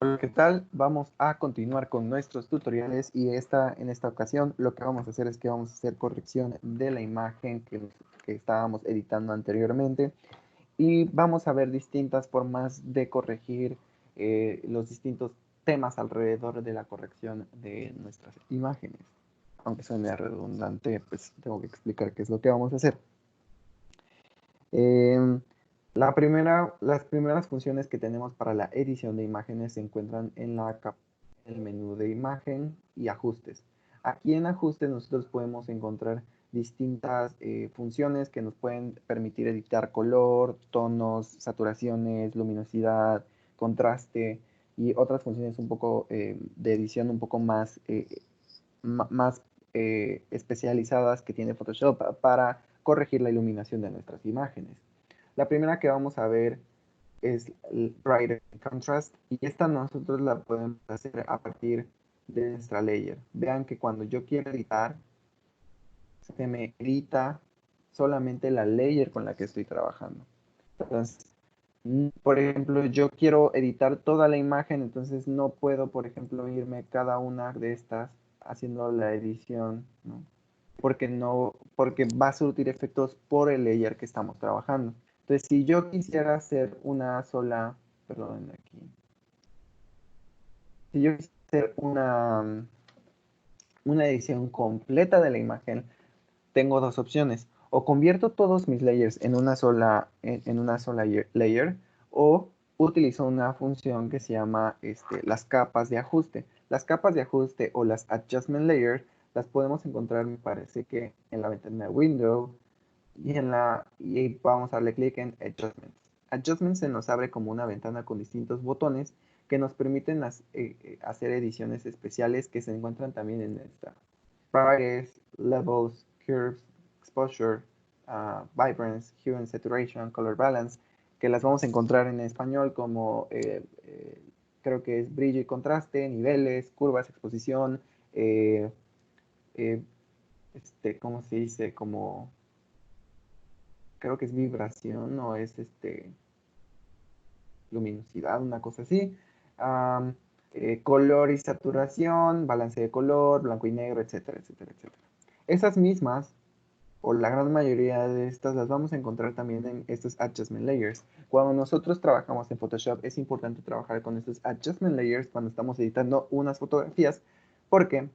Hola, ¿qué tal? Vamos a continuar con nuestros tutoriales y en esta ocasión lo que vamos a hacer es que vamos a hacer corrección de la imagen que estábamos editando anteriormente y vamos a ver distintas formas de corregir los distintos temas alrededor de la corrección de nuestras imágenes. Aunque suene redundante, pues tengo que explicar qué es lo que vamos a hacer. Em, las primeras funciones que tenemos para la edición de imágenes se encuentran en el menú de imagen y ajustes. Aquí en ajustes nosotros podemos encontrar distintas funciones que nos pueden permitir editar color, tonos, saturaciones, luminosidad, contraste y otras funciones un poco de edición un poco más especializadas que tiene Photoshop para corregir la iluminación de nuestras imágenes. La primera que vamos a ver es el Brighter Contrast y esta nosotros la podemos hacer a partir de nuestra layer. Vean que cuando yo quiero editar, se me edita solamente la layer con la que estoy trabajando. Entonces, por ejemplo, yo quiero editar toda la imagen, entonces no puedo, por ejemplo, irme cada una de estas haciendo la edición, ¿no? Porque va a surtir efectos por el layer que estamos trabajando. Entonces, si yo quisiera hacer una sola, perdón, aquí, si yo quisiera hacer una edición completa de la imagen, tengo dos opciones. O convierto todos mis layers en una sola layer, o utilizo una función que se llama las capas de ajuste. Las capas de ajuste o las adjustment layers las podemos encontrar, me parece que en la ventana de Window y vamos a darle clic en Adjustments. Adjustments se nos abre como una ventana con distintos botones que nos permiten hacer ediciones especiales que se encuentran también en esta. Brightness, Levels, Curves, Exposure, Vibrance, Hue and Saturation, Color Balance, que las vamos a encontrar en español como creo que es brillo y contraste, niveles, curvas, exposición, eh, eh, ¿cómo se dice? Como creo que es vibración o es luminosidad, una cosa así. Um, Color y saturación, balance de color, blanco y negro, etcétera, etcétera, etcétera. Esas mismas, o la gran mayoría de estas, las vamos a encontrar también en estos adjustment layers. Cuando nosotros trabajamos en Photoshop, es importante trabajar con estos adjustment layers cuando estamos editando unas fotografías, porque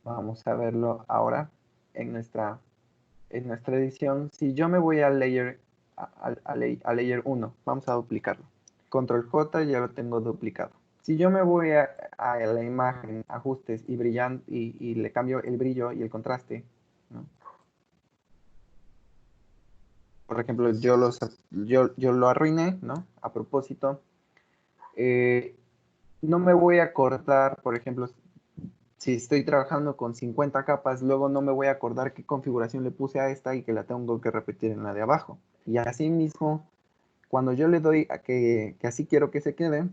vamos a verlo ahora en nuestra edición. Si yo me voy al layer, a layer 1, vamos a duplicarlo. Control J, ya lo tengo duplicado. Si yo me voy a la imagen, ajustes y le cambio el brillo y el contraste, ¿no? Por ejemplo, yo lo arruiné, ¿no? A propósito. Eh, no me voy a cortar, por ejemplo, si estoy trabajando con 50 capas, luego no me voy a acordar qué configuración le puse a esta y que la tengo que repetir en la de abajo. Y así mismo, cuando yo le doy a que así quiero que se quede,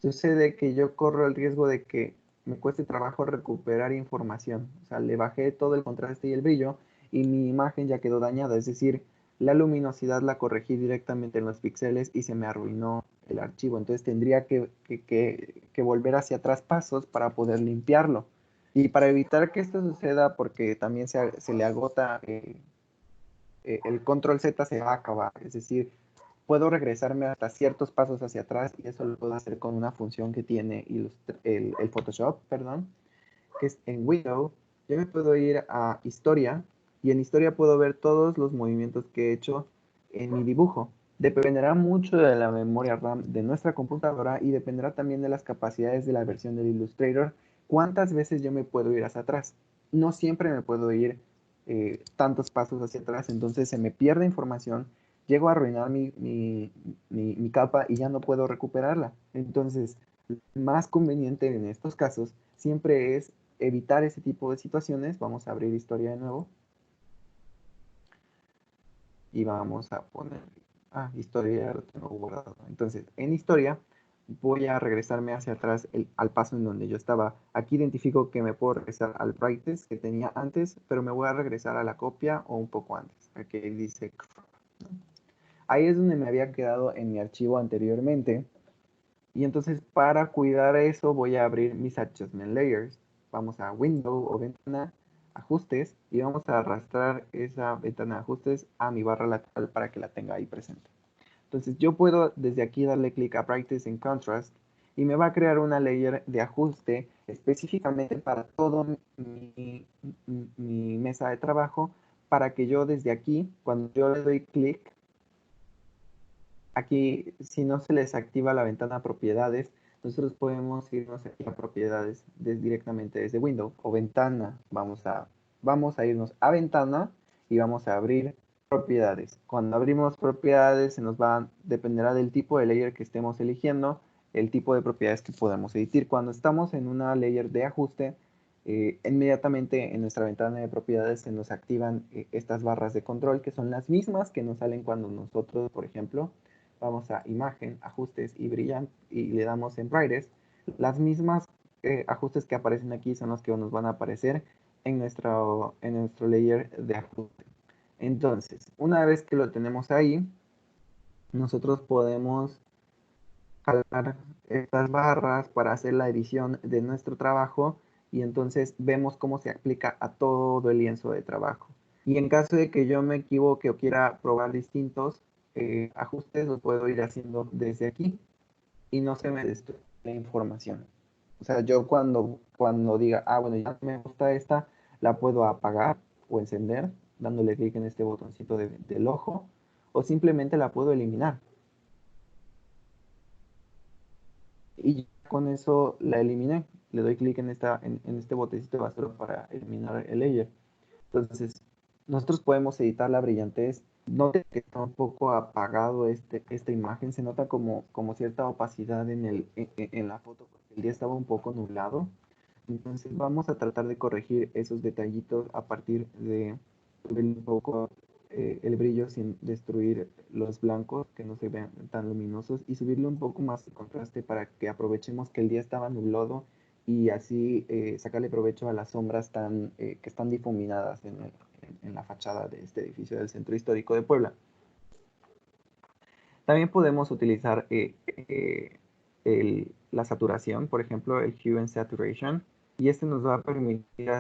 sucede que yo corro el riesgo de que me cueste trabajo recuperar información. O sea, le bajé todo el contraste y el brillo y mi imagen ya quedó dañada. Es decir, la luminosidad la corregí directamente en los píxeles y se me arruinó el archivo. Entonces tendría que volver hacia atrás pasos para poder limpiarlo. Y para evitar que esto suceda, porque también se le agota el control Z se va a acabar. Es decir, puedo regresarme hasta ciertos pasos hacia atrás y eso lo puedo hacer con una función que tiene el Photoshop, perdón, que es en Window. Yo me puedo ir a Historia y en Historia puedo ver todos los movimientos que he hecho en mi dibujo. Dependerá mucho de la memoria RAM de nuestra computadora y dependerá también de las capacidades de la versión del Illustrator, cuántas veces yo me puedo ir hacia atrás. No siempre me puedo ir tantos pasos hacia atrás, entonces se me pierde información, llego a arruinar mi capa y ya no puedo recuperarla. Entonces, lo más conveniente en estos casos siempre es evitar ese tipo de situaciones. Vamos a abrir historia de nuevo y vamos a poner, historia ya lo tengo guardado. Entonces, en historia voy a regresarme hacia atrás al paso en donde yo estaba. Aquí identifico que me puedo regresar al brightness que tenía antes, pero me voy a regresar a la copia o un poco antes. Aquí dice crop. Ahí es donde me había quedado en mi archivo anteriormente. Y entonces para cuidar eso voy a abrir mis adjustment layers. Vamos a Window o ventana, ajustes, y vamos a arrastrar esa ventana de ajustes a mi barra lateral para que la tenga ahí presente. Entonces yo puedo desde aquí darle clic a Brightness and Contrast y me va a crear una layer de ajuste específicamente para todo mi mesa de trabajo, para que yo desde aquí, cuando yo le doy clic, aquí, si no se les activa la ventana propiedades, nosotros podemos irnos aquí a propiedades directamente desde Windows o ventana. Vamos a irnos a ventana y vamos a abrir propiedades. Cuando abrimos propiedades, dependerá del tipo de layer que estemos eligiendo, el tipo de propiedades que podemos editar. Cuando estamos en una layer de ajuste, inmediatamente en nuestra ventana de propiedades se nos activan estas barras de control, que son las mismas que nos salen cuando nosotros, por ejemplo, vamos a imagen, ajustes y brillante y le damos en brightest. Las mismas ajustes que aparecen aquí son los que nos van a aparecer en nuestro layer de ajuste. Entonces, una vez que lo tenemos ahí, nosotros podemos jalar estas barras para hacer la edición de nuestro trabajo y entonces vemos cómo se aplica a todo el lienzo de trabajo. Y en caso de que yo me equivoque o quiera probar distintos ajustes, lo puedo ir haciendo desde aquí y no se me destruye la información. O sea, yo cuando diga, bueno, ya me gusta esta, la puedo apagar o encender dándole clic en este botoncito del ojo, o simplemente la puedo eliminar. Y con eso la eliminé. Le doy clic en este botecito de basura para eliminar el layer. Entonces, nosotros podemos editar la brillantez. Note que está un poco apagado esta imagen. Se nota como cierta opacidad en la foto porque el día estaba un poco nublado. Entonces, vamos a tratar de corregir esos detallitos a partir de subir un poco el brillo sin destruir los blancos, que no se vean tan luminosos, y subirle un poco más de contraste para que aprovechemos que el día estaba nublado y así sacarle provecho a las sombras que están difuminadas en la fachada de este edificio del Centro Histórico de Puebla. También podemos utilizar la saturación, por ejemplo, el Hue and Saturation, y este nos va a permitir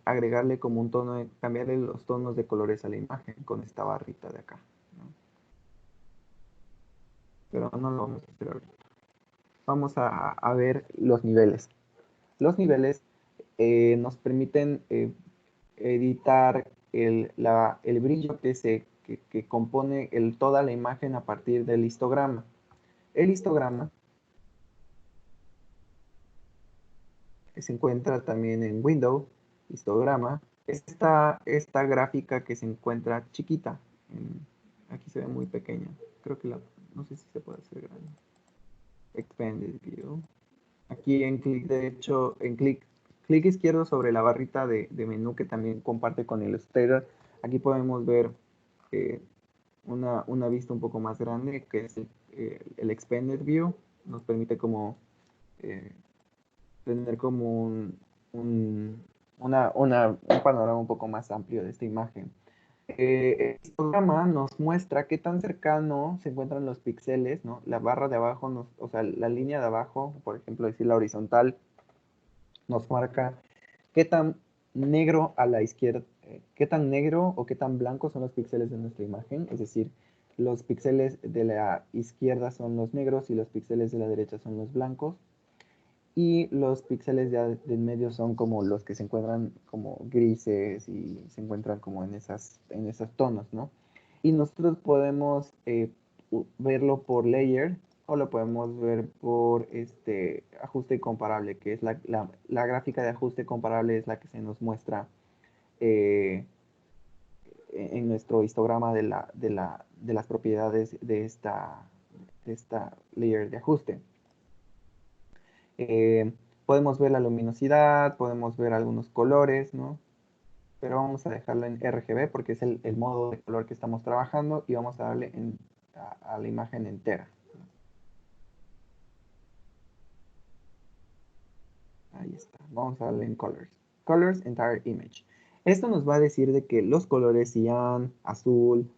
agregarle como un tono, cambiarle los tonos de colores a la imagen con esta barrita de acá, ¿no? Pero no lo vamos a hacer ahorita. Vamos a ver los niveles. Los niveles nos permiten editar el brillo que compone toda la imagen a partir del histograma. El histograma se encuentra también en Windows, histograma. Esta gráfica que se encuentra chiquita, aquí se ve muy pequeña. Creo que no sé si se puede hacer grande. Expanded View. Aquí en clic derecho, clic izquierdo sobre la barrita de menú que también comparte con Illustrator. Aquí podemos ver eh, una vista un poco más grande, que es el Expanded View. Nos permite como eh, tener como un panorama un poco más amplio de esta imagen. El programa nos muestra qué tan cercano se encuentran los píxeles, ¿no? La barra de abajo, o sea, la línea de abajo, por ejemplo, decir la horizontal, nos marca qué tan negro a la izquierda, qué tan negro o qué tan blanco son los píxeles de nuestra imagen. Es decir, los píxeles de la izquierda son los negros y los píxeles de la derecha son los blancos. Y los píxeles de en medio son como los que se encuentran como grises y se encuentran como en esos tonos, ¿no? Y nosotros podemos verlo por layer o lo podemos ver por este ajuste comparable, que es la gráfica de ajuste comparable es la que se nos muestra eh, en nuestro histograma de las propiedades de esta layer de ajuste. Eh, Podemos ver la luminosidad, podemos ver algunos colores, ¿no? Pero vamos a dejarlo en RGB porque es el modo de color que estamos trabajando y vamos a darle a la imagen entera. Ahí está. Vamos a darle en Colors. Colors Entire Image. Esto nos va a decir de que los colores cian, azul,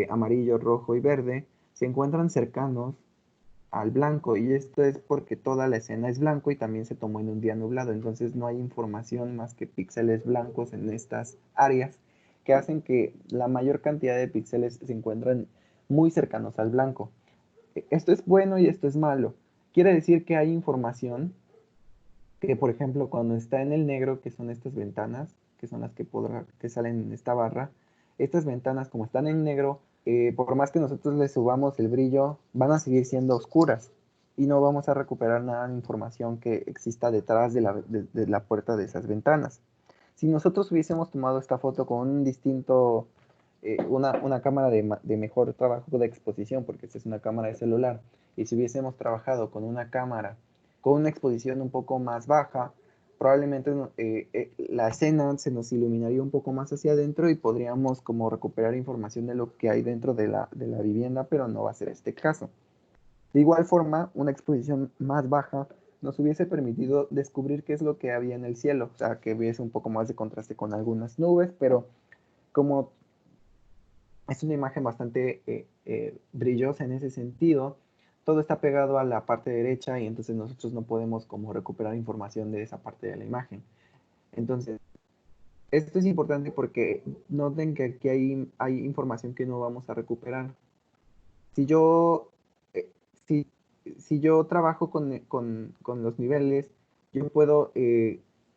amarillo, rojo y verde se encuentran cercanos al blanco, y esto es porque toda la escena es blanco y también se tomó en un día nublado, entonces no hay información más que píxeles blancos en estas áreas que hacen que la mayor cantidad de píxeles se encuentran muy cercanos al blanco. Esto es bueno y esto es malo. Quiere decir que hay información que, por ejemplo, cuando está en el negro, que son estas ventanas, que son las que salen en esta barra, estas ventanas, como están en negro, por más que nosotros les subamos el brillo, van a seguir siendo oscuras y no vamos a recuperar nada de información que exista detrás de la puerta de esas ventanas. Si nosotros hubiésemos tomado esta foto con un distinto, una cámara de mejor trabajo de exposición, porque esta es una cámara de celular, y si hubiésemos trabajado con una cámara con una exposición un poco más baja, probablemente la escena se nos iluminaría un poco más hacia adentro y podríamos como recuperar información de lo que hay dentro de la vivienda, pero no va a ser este caso. De igual forma, una exposición más baja nos hubiese permitido descubrir qué es lo que había en el cielo, o sea, que hubiese un poco más de contraste con algunas nubes, pero como es una imagen bastante brillosa en ese sentido, todo está pegado a la parte derecha y entonces nosotros no podemos como recuperar información de esa parte de la imagen. Entonces, esto es importante porque noten que aquí hay información que no vamos a recuperar. Si yo, eh, si, si yo trabajo con los niveles, yo puedo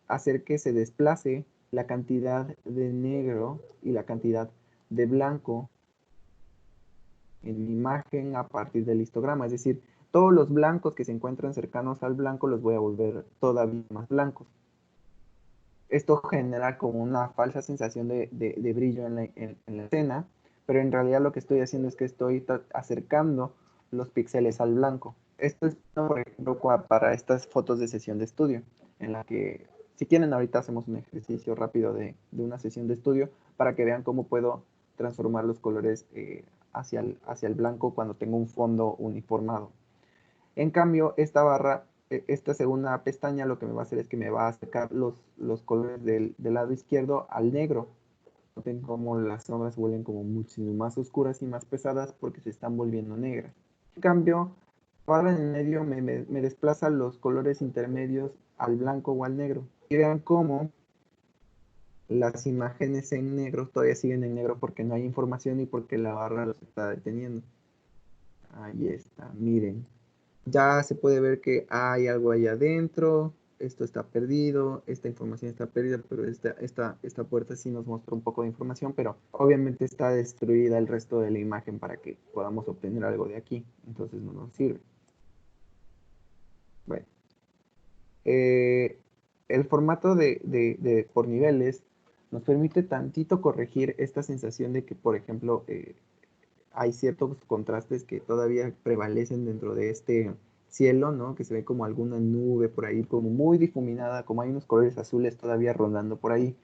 hacer que se desplace la cantidad de negro y la cantidad de blanco en mi imagen a partir del histograma. Es decir, todos los blancos que se encuentran cercanos al blanco los voy a volver todavía más blancos. Esto genera como una falsa sensación de brillo en la escena, pero en realidad lo que estoy haciendo es que estoy acercando los píxeles al blanco. Esto es, por ejemplo, para estas fotos de sesión de estudio, en la que, si quieren, ahorita hacemos un ejercicio rápido de una sesión de estudio para que vean cómo puedo transformar los colores hacia el blanco cuando tengo un fondo uniformado. En cambio, esta barra, esta segunda pestaña, lo que me va a hacer es que me va a sacar los colores del lado izquierdo al negro. Noten cómo las sombras se vuelven como muchísimo más oscuras y más pesadas porque se están volviendo negras. En cambio, la barra en el medio me desplaza los colores intermedios al blanco o al negro. Y vean cómo las imágenes en negro todavía siguen en negro porque no hay información y porque la barra los está deteniendo. Ahí está, miren. Ya se puede ver que hay algo ahí adentro, esto está perdido, esta información está perdida, pero esta puerta sí nos muestra un poco de información, pero obviamente está destruida el resto de la imagen para que podamos obtener algo de aquí, entonces no nos sirve. Bueno, eh, el formato de por niveles nos permite tantito corregir esta sensación de que, por ejemplo, hay ciertos contrastes que todavía prevalecen dentro de este cielo, ¿no? Que se ve como alguna nube por ahí, como muy difuminada, como hay unos colores azules todavía rondando por ahí.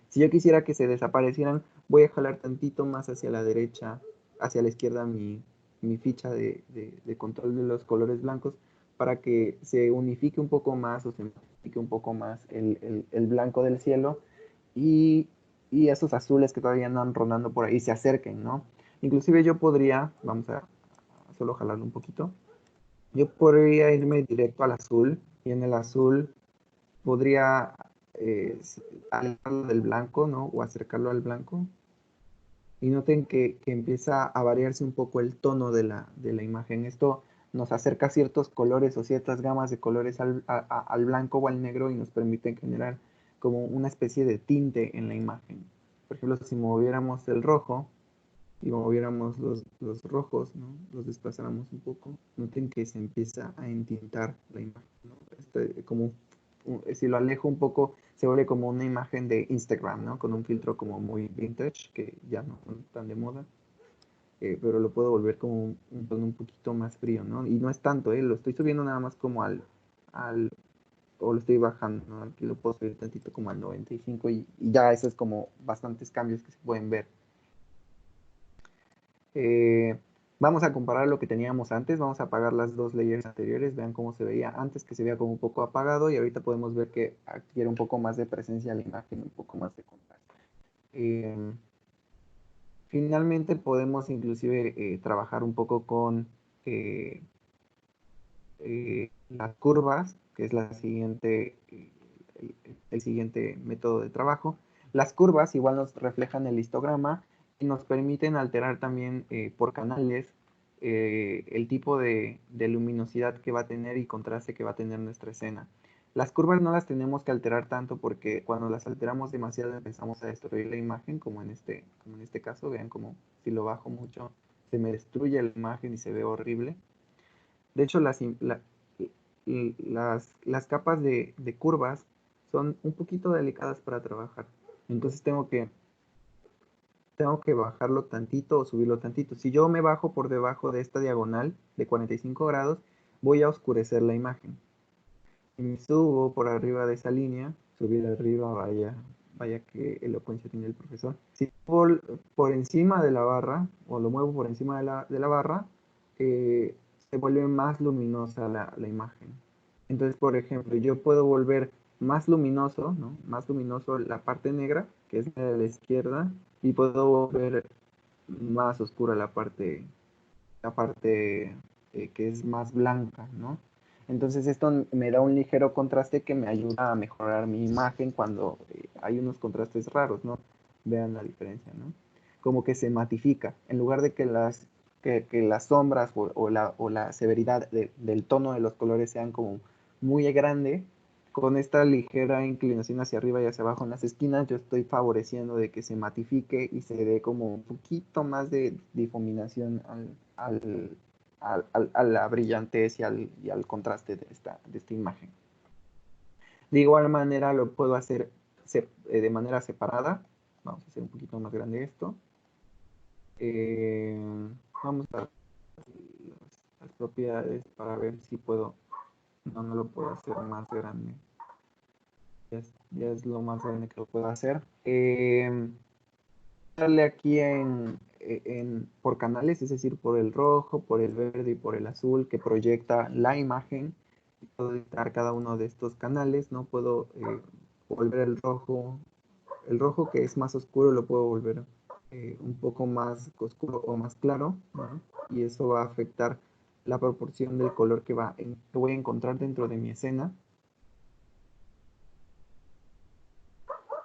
Si yo quisiera que se desaparecieran, voy a jalar tantito más hacia la derecha, hacia la izquierda mi ficha de control de los colores blancos para que se unifique un poco más o se unifique un poco más el blanco del cielo y, y esos azules que todavía andan rondando por ahí se acerquen, ¿no? Inclusive yo podría, vamos a solo jalarlo un poquito, yo podría irme directo al azul y en el azul podría alejarlo del blanco, ¿no? O acercarlo al blanco. Y noten que empieza a variarse un poco el tono de la imagen. Esto nos acerca ciertos colores o ciertas gamas de colores al blanco o al negro y nos permite generar como una especie de tinte en la imagen. Por ejemplo, si moviéramos el rojo, y moviéramos los rojos, ¿no? Los desplazáramos un poco, noten que se empieza a entintar la imagen, ¿no? Como, si lo alejo un poco, se vuelve como una imagen de Instagram, ¿no? Con un filtro como muy vintage, que ya no son tan de moda, pero lo puedo volver como un tono un poquito más frío, ¿no? Y no es tanto, lo estoy subiendo nada más como al o lo estoy bajando, ¿no? Aquí lo puedo subir tantito como al 95 y ya eso es como bastantes cambios que se pueden ver. Eh, Vamos a comparar lo que teníamos antes, vamos a apagar las dos layers anteriores, vean cómo se veía antes, que se veía como un poco apagado y ahorita podemos ver que adquiere un poco más de presencia la imagen, un poco más de contraste. Eh, Finalmente podemos inclusive trabajar un poco con, eh, las curvas, que es el siguiente método de trabajo. Las curvas igual nos reflejan el histograma y nos permiten alterar también por canales el tipo de luminosidad que va a tener y contraste que va a tener nuestra escena. Las curvas no las tenemos que alterar tanto porque cuando las alteramos demasiado empezamos a destruir la imagen, como en este caso. Vean como si lo bajo mucho se me destruye la imagen y se ve horrible. De hecho, las capas de curvas son un poquito delicadas para trabajar. Entonces tengo que bajarlo tantito o subirlo tantito. Si yo me bajo por debajo de esta diagonal de 45 grados, voy a oscurecer la imagen. Si me subo por arriba de esa línea, subir arriba, vaya que elocuencia tiene el profesor. Si por encima de la barra, o lo muevo por encima de la barra, se vuelve más luminosa la imagen. Entonces, por ejemplo, yo puedo volver más luminoso, ¿no? Más luminoso la parte negra, que es la de la izquierda, y puedo volver más oscura la parte que es más blanca, ¿no? Entonces esto me da un ligero contraste que me ayuda a mejorar mi imagen cuando hay unos contrastes raros, ¿no? Vean la diferencia, ¿no? Como que se matifica. En lugar de que las sombras o la severidad del tono de los colores sean como muy grande, con esta ligera inclinación hacia arriba y hacia abajo en las esquinas, yo estoy favoreciendo de que se matifique y se dé como un poquito más de difuminación a la brillantez y al contraste de esta imagen. De igual manera lo puedo hacer de manera separada. Vamos a hacer un poquito más grande esto. Vamos a las propiedades para ver si puedo. No lo puedo hacer más grande. Ya es lo más grande que lo puedo hacer. Darle aquí por canales, es decir, por el rojo, por el verde y por el azul que proyecta la imagen. Puedo editar cada uno de estos canales, ¿no? Puedo volver el rojo que es más oscuro lo puedo volver un poco más oscuro o más claro, ¿no? Y eso va a afectar la proporción del color que voy a encontrar dentro de mi escena.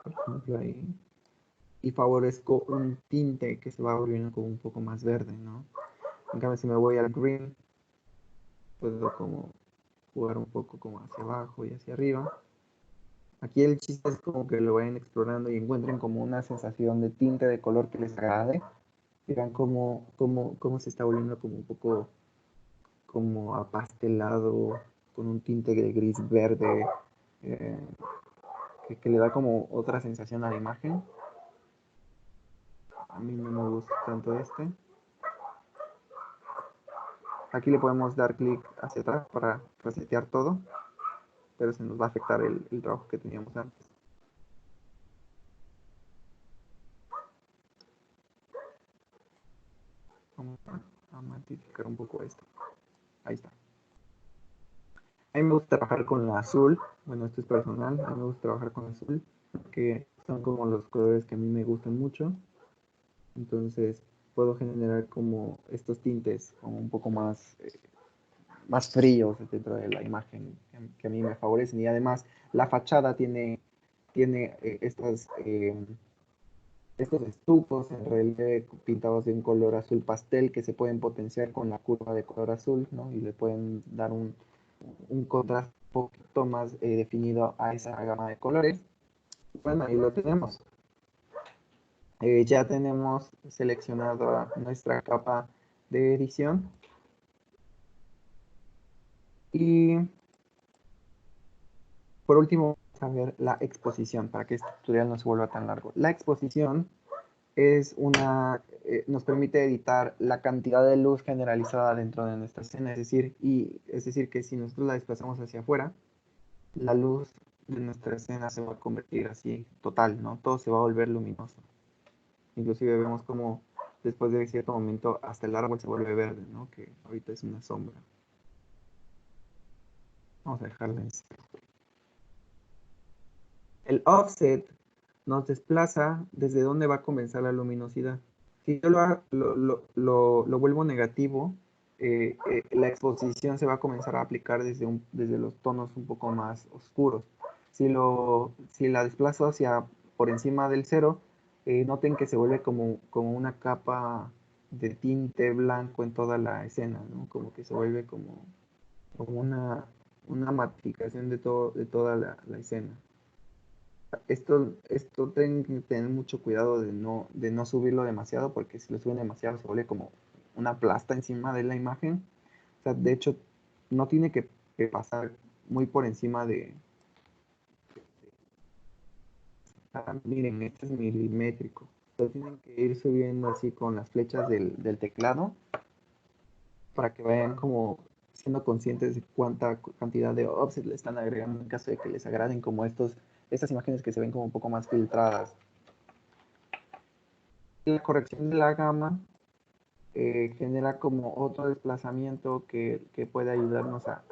Por ejemplo, ahí. Y favorezco un tinte que se va volviendo como un poco más verde, ¿no? En cambio, si me voy al green, puedo como jugar un poco como hacia abajo y hacia arriba. Aquí el chiste es como que lo vayan explorando y encuentren como una sensación de tinte de color que les agrade. Y vean cómo se está volviendo como un poco como apastelado, con un tinte de gris verde, eh, que le da como otra sensación a la imagen. A mí no me gusta tanto este. Aquí le podemos dar clic hacia atrás para resetear todo, pero se nos va a afectar el trabajo que teníamos antes. Vamos a matificar un poco esto. Ahí está. A mí me gusta trabajar con la azul. Bueno, esto es personal. A mí me gusta trabajar con azul, que son como los colores que a mí me gustan mucho. Entonces puedo generar como estos tintes como un poco más fríos dentro de la imagen que a mí me favorecen. Y además la fachada tiene estos estufos en relieve pintados de un color azul pastel que se pueden potenciar con la curva de color azul, ¿no? Y le pueden dar un contraste un poquito más definido a esa gama de colores. Bueno, ahí lo tenemos. Ya tenemos seleccionado nuestra capa de edición. Y por último, vamos a ver la exposición para que este tutorial no se vuelva tan largo. La exposición nos permite editar la cantidad de luz generalizada dentro de nuestra escena, es decir que si nosotros la desplazamos hacia afuera, la luz de nuestra escena se va a convertir así total, ¿no? Todo se va a volver luminoso. Inclusive vemos como después de cierto momento hasta el árbol se vuelve verde, ¿no? Que ahorita es una sombra. Vamos a dejarla en este. El offset nos desplaza desde dónde va a comenzar la luminosidad. Si yo lo vuelvo negativo, la exposición se va a comenzar a aplicar desde los tonos un poco más oscuros. Si la desplazo hacia por encima del cero, noten que se vuelve como una capa de tinte blanco en toda la escena, ¿no? Como que se vuelve como una matificación de toda la escena. Esto tienen que tener mucho cuidado de no subirlo demasiado, porque si lo suben demasiado se vuelve como una plasta encima de la imagen. O sea, de hecho, no tiene que pasar muy por encima de... miren, este es milimétrico. Lo tienen que ir subiendo así con las flechas del teclado para que vayan como siendo conscientes de cuánta cantidad de offset le están agregando en caso de que les agraden como estas imágenes que se ven como un poco más filtradas. La corrección de la gama genera como otro desplazamiento que puede ayudarnos a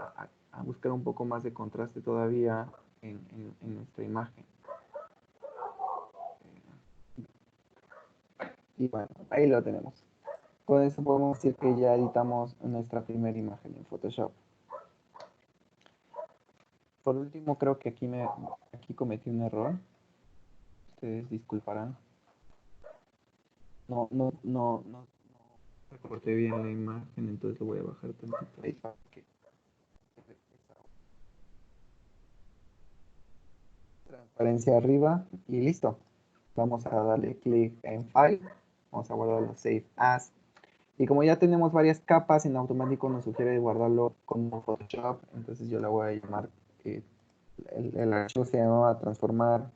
buscar un poco más de contraste todavía en nuestra imagen. Y bueno, ahí lo tenemos. Con eso podemos decir que ya editamos nuestra primera imagen en Photoshop. Por último, creo que aquí cometí un error. Ustedes disculparán. No recorté bien la imagen, entonces lo voy a bajar tantito ahí para que transparencia arriba y listo. Vamos a darle clic en File, vamos a guardarlo Save As. Y como ya tenemos varias capas, en automático nos sugiere guardarlo como Photoshop, entonces yo la voy a llamar, el archivo se llamaba transformar,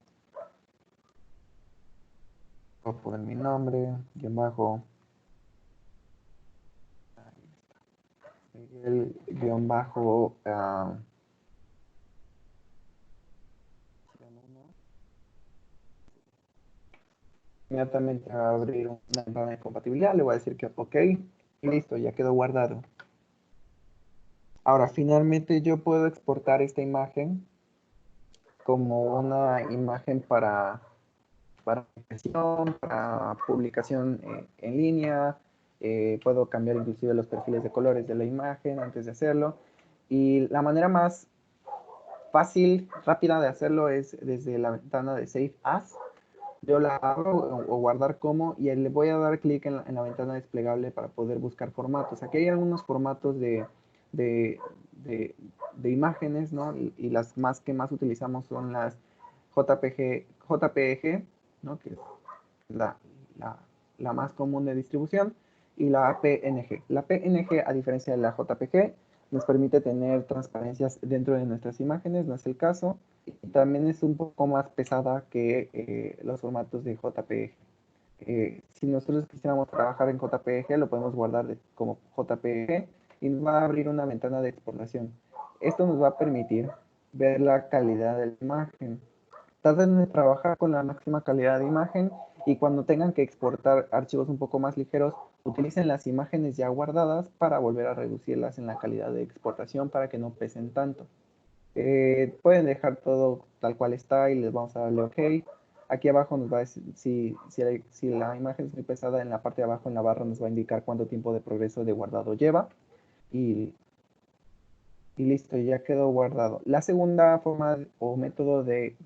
voy a poner mi nombre, guión bajo, el guión bajo, inmediatamente va a abrir una ventana de compatibilidad, le voy a decir que OK, y listo, ya quedó guardado. Ahora, finalmente yo puedo exportar esta imagen como una imagen para publicación en línea. Puedo cambiar inclusive los perfiles de colores de la imagen antes de hacerlo. Y la manera más fácil, rápida de hacerlo es desde la ventana de Save As. Yo la abro o guardar como y le voy a dar clic en la ventana desplegable para poder buscar formatos. Aquí hay algunos formatos de, de- de imágenes, ¿no? Y las que más utilizamos son las JPG, ¿no? Que es la, la- la más común de distribución, y la PNG. La PNG, a diferencia de la JPG, nos permite tener transparencias dentro de nuestras imágenes, no es el caso, y también es un poco más pesada que los formatos de JPG. Si nosotros quisiéramos trabajar en JPG, lo podemos guardar como JPG y nos va a abrir una ventana de exportación. Esto nos va a permitir ver la calidad de la imagen. Traten de trabajar con la máxima calidad de imagen y cuando tengan que exportar archivos un poco más ligeros, utilicen las imágenes ya guardadas para volver a reducirlas en la calidad de exportación para que no pesen tanto. Pueden dejar todo tal cual está y les vamos a darle OK. Aquí abajo nos va a decir, si la imagen es muy pesada, en la parte de abajo en la barra nos va a indicar cuánto tiempo de progreso de guardado lleva. Y y listo, ya quedó guardado. La segunda forma o método de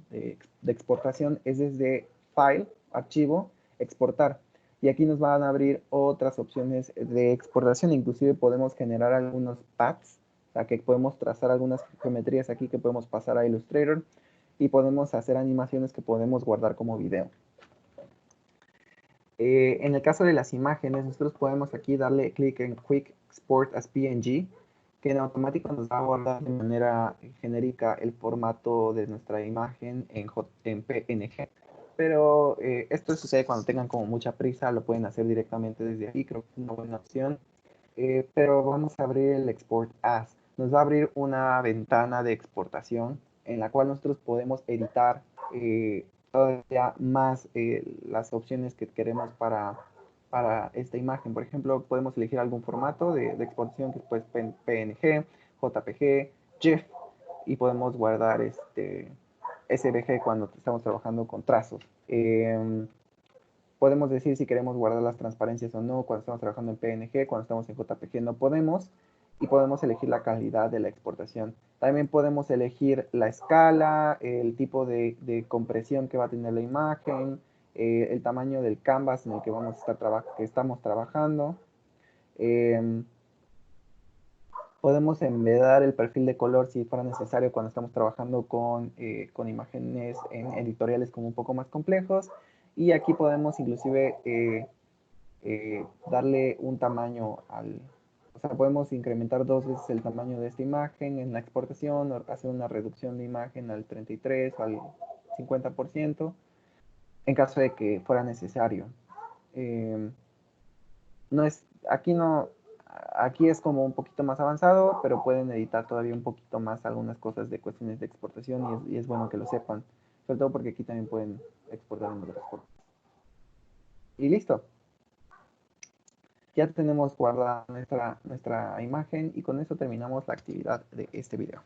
exportación es desde File, Archivo, Exportar. Y aquí nos van a abrir otras opciones de exportación. Inclusive podemos generar algunos paths, o sea que podemos trazar algunas geometrías aquí que podemos pasar a Illustrator y podemos hacer animaciones que podemos guardar como video. En el caso de las imágenes, nosotros podemos aquí darle clic en Quick Export as PNG, que en automático nos va a guardar de manera genérica el formato de nuestra imagen en PNG. Pero esto sucede cuando tengan como mucha prisa, lo pueden hacer directamente desde aquí, creo que es una buena opción. Pero vamos a abrir el Export As. Nos va a abrir una ventana de exportación en la cual nosotros podemos editar todavía más las opciones que queremos para esta imagen. Por ejemplo, podemos elegir algún formato de exportación que pues PNG, JPG, GIF y podemos guardar SVG cuando estamos trabajando con trazos. Podemos decir si queremos guardar las transparencias o no, cuando estamos trabajando en PNG, cuando estamos en JPG no podemos, y podemos elegir la calidad de la exportación. También podemos elegir la escala, el tipo de compresión que va a tener la imagen, el tamaño del canvas en el que estamos trabajando. Podemos embedar el perfil de color si fuera necesario cuando estamos trabajando con imágenes en editoriales como un poco más complejos. Y aquí podemos inclusive darle un tamaño o sea, podemos incrementar 2 veces el tamaño de esta imagen en la exportación, o hacer una reducción de imagen al 33 o al 50%, en caso de que fuera necesario. Eh, no es, aquí no, aquí es como un poquito más avanzado, pero pueden editar todavía un poquito más algunas cosas de cuestiones de exportación y es bueno que lo sepan, sobre todo porque aquí también pueden exportar en otras formas. Y listo. Ya tenemos guardada nuestra imagen y con eso terminamos la actividad de este video.